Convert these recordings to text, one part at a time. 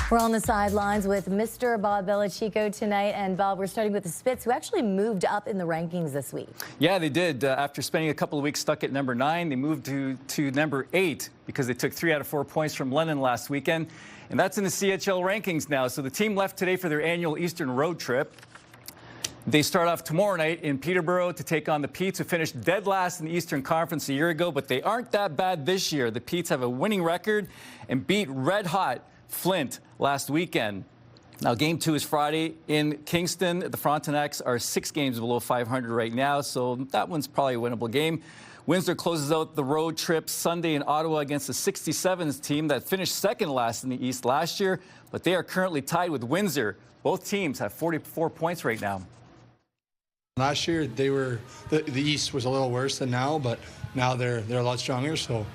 We're on the sidelines with Mr. Bob Bellacicco tonight. And Bob, we're starting with the Spits, who actually moved up in the rankings this week. Yeah, they did. After spending a couple of weeks stuck at number 9, they moved to number 8 because they took 3 out of 4 points from London last weekend. And that's in the CHL rankings now. So the team left today for their annual Eastern road trip. They start off tomorrow night in Peterborough to take on the Petes, who finished dead last in the Eastern Conference a year ago, but they aren't that bad this year. The Petes have a winning record and beat red-hot Flint last weekend. Now, Game 2 is Friday in Kingston. The Frontenacs are 6 games below 500 right now, so that one's probably a winnable game. Windsor closes out the road trip Sunday in Ottawa against the 67s team that finished second last in the East last year, but they are currently tied with Windsor. Both teams have 44 points right now. Last year, the East was a little worse than now, but now they're a lot stronger. So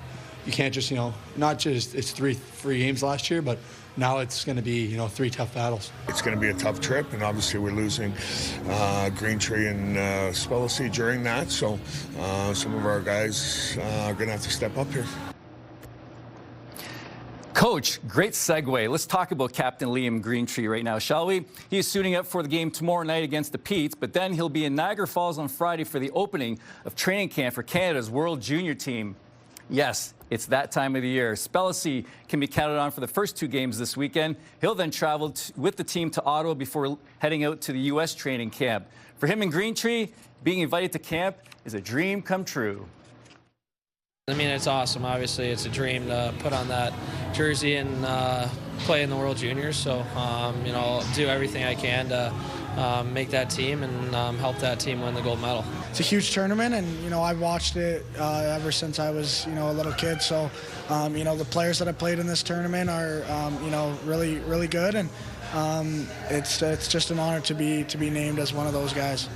you can't just, not just it's three games last year, but now it's going to be, 3 tough battles. It's going to be a tough trip, and obviously we're losing Greentree and Spitfires during that. So some of our guys are going to have to step up here. Coach, great segue. Let's talk about Captain Liam Greentree right now, shall we? He's suiting up for the game tomorrow night against the Petes, but then he'll be in Niagara Falls on Friday for the opening of training camp for Canada's World Junior team. Yes, it's that time of the year. Bellacicco can be counted on for the first 2 games this weekend. He'll then travel with the team to Ottawa before heading out to the U.S. training camp. For him and Greentree, being invited to camp is a dream come true. I mean, it's awesome. Obviously, it's a dream to put on that jersey and play in the World Juniors. So, I'll do everything I can to make that team and help that team win the gold medal. It's a huge tournament, and I've watched it ever since I was a little kid. So, the players that I played in this tournament are really, really good, and it's just an honor to be named as one of those guys.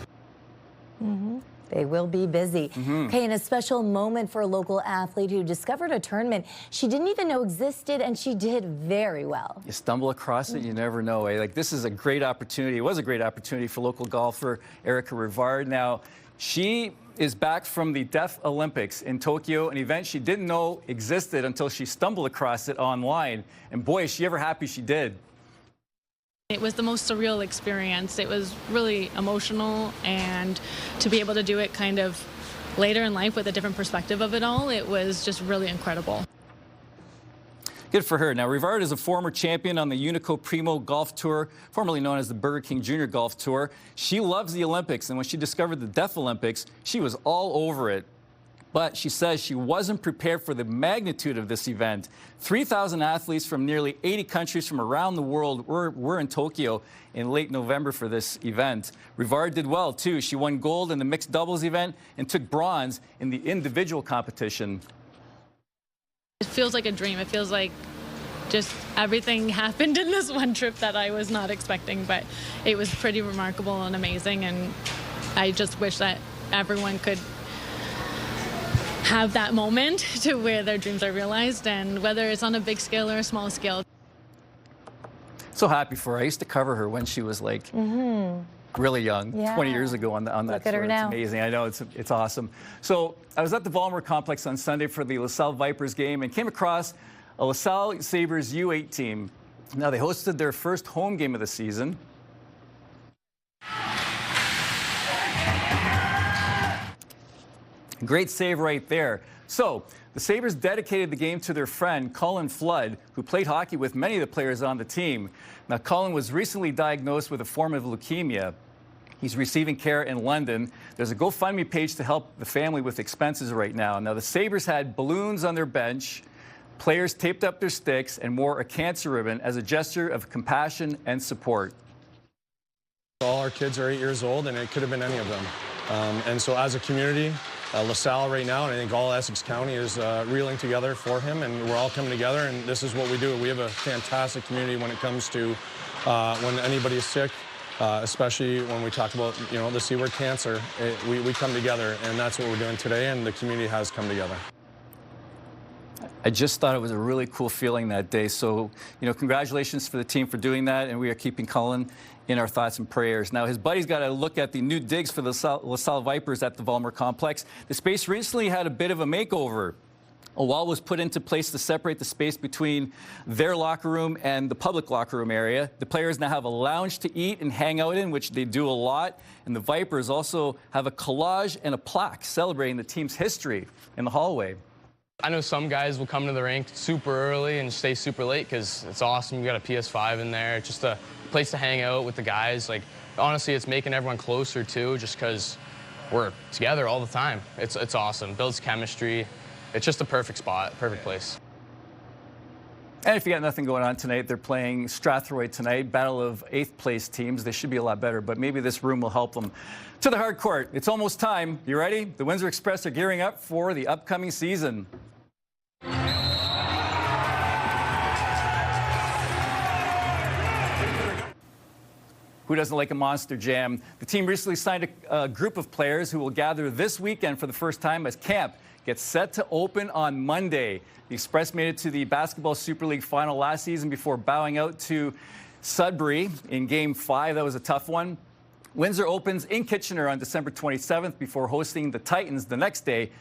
They will be busy. Okay, and a special moment for a local athlete who discovered a tournament she didn't even know existed, and she did very well. You stumble across it, you never know. Like, this is a great opportunity. It was a great opportunity for local golfer Erica Rivard. Now, she is back from the Deaf Olympics in Tokyo, an event she didn't know existed until she stumbled across it online. And boy, is she ever happy she did. It was the most surreal experience. It was really emotional, and to be able to do it kind of later in life with a different perspective of it all, it was just really incredible. Good for her. Now, Rivard is a former champion on the Unico Primo Golf Tour, formerly known as the Burger King Junior Golf Tour. She loves the Olympics, and when she discovered the Deaf Olympics, she was all over it. But she says she wasn't prepared for the magnitude of this event. 3,000 athletes from nearly 80 countries from around the world were in Tokyo in late November for this event. Rivard did well, too. She won gold in the mixed doubles event and took bronze in the individual competition. It feels like a dream. It feels like just everything happened in this one trip that I was not expecting, but it was pretty remarkable and amazing, and I just wish that everyone could have that moment to where their dreams are realized, and whether it's on a big scale or a small scale. So happy for her. I used to cover her when she was like really young, 20 years ago on that Look tour. at her now. It's amazing. I know, it's awesome. So I was at the Vollmer Complex on Sunday for the LaSalle Vipers game and came across a LaSalle Sabres U8 team. Now, they hosted their first home game of the season. Great save right there. So the Sabres dedicated the game to their friend, Colin Flood, who played hockey with many of the players on the team. Now, Colin was recently diagnosed with a form of leukemia. He's receiving care in London. There's a GoFundMe page to help the family with expenses right now. Now, the Sabres had balloons on their bench, players taped up their sticks, and wore a cancer ribbon as a gesture of compassion and support. All our kids are 8 years old, and it could have been any of them. And so as a community, LaSalle right now, and I think all Essex County is reeling together for him, and we're all coming together, and this is what we do. We have a fantastic community when it comes to when anybody is sick, especially when we talk about, the C word, cancer. We come together, and that's what we're doing today, and the community has come together. I just thought it was a really cool feeling that day. So, congratulations for the team for doing that, and we are keeping Colin in our thoughts and prayers. Now, his buddies got a look at the new digs for the LaSalle Vipers at the Vollmer Complex. The space recently had a bit of a makeover. A wall was put into place to separate the space between their locker room and the public locker room area. The players now have a lounge to eat and hang out in, which they do a lot. And the Vipers also have a collage and a plaque celebrating the team's history in the hallway. I know some guys will come to the rink super early and stay super late because it's awesome. You got a PS5 in there. It's just a place to hang out with the guys. Like, honestly, it's making everyone closer too, just because we're together all the time. It's awesome. Builds chemistry. It's just a perfect spot, perfect place. And if you got nothing going on tonight, they're playing Strathroy tonight, battle of 8th place teams. They should be a lot better, but maybe this room will help them. To the hard court, it's almost time. You ready? The Windsor Express are gearing up for the upcoming season. Who doesn't like a monster jam? The team recently signed a group of players who will gather this weekend for the first time as camp gets set to open on Monday. The Express made it to the Basketball Super League final last season before bowing out to Sudbury in Game 5. That was a tough one. Windsor opens in Kitchener on December 27th before hosting the Titans the next day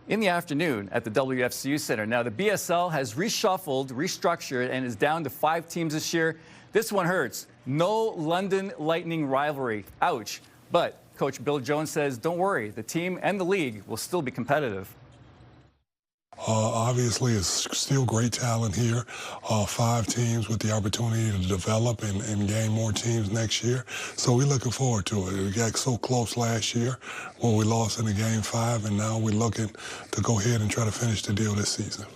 in the afternoon at the WFCU Center. Now, the BSL has reshuffled, restructured, and is down to 5 teams this year. This one hurts. No London Lightning rivalry. Ouch. But Coach Bill Jones says, don't worry, the team and the league will still be competitive. Obviously, it's still great talent here. 5 teams with the opportunity to develop and gain more teams next year. So we're looking forward to it. We got so close last year when we lost in the Game 5, and now we're looking to go ahead and try to finish the deal this season.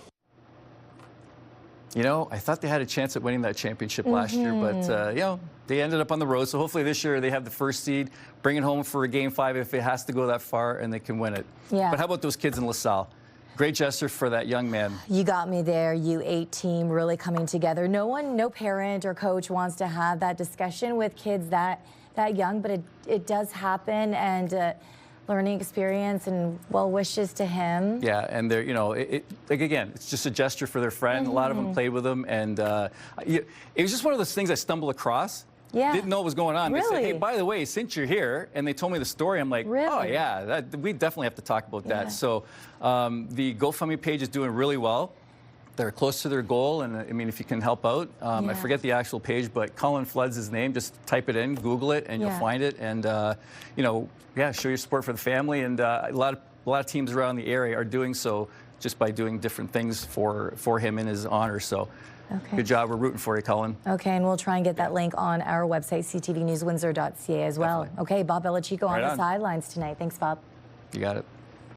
You know, I thought they had a chance at winning that championship last year, but, you know, they ended up on the road. So hopefully this year they have the first seed, bring it home for a Game 5 if it has to go that far, and they can win it. Yeah. But how about those kids in LaSalle? Great gesture for that young man. You got me there. U8 team really coming together. No parent or coach wants to have that discussion with kids that young, but it does happen, and learning experience and well wishes to him. Yeah, and they're, you know, like again, it's just a gesture for their friend. A lot of them played with him, and it was just one of those things I stumbled across. Yeah. Didn't know what was going on. Really? They said, hey, by the way, since you're here, and they told me the story, I'm like, Really? oh, yeah, we definitely have to talk about Yeah. that. So the GoFundMe page is doing really well. They're close to their goal, and I mean, if you can help out, I forget the actual page, but Colin Flood's his name. Just type it in, Google it, and you'll find it. And, you know, yeah, show your support for the family. And a lot of teams around the area are doing so just by doing different things for him in his honor. So. Okay. Good job. We're rooting for you, Colin. Okay, and we'll try and get that link on our website, ctvnewswindsor.ca as well. Definitely. Okay, Bob Bellacicco on Right the on. sidelines tonight. Thanks, Bob. You got it.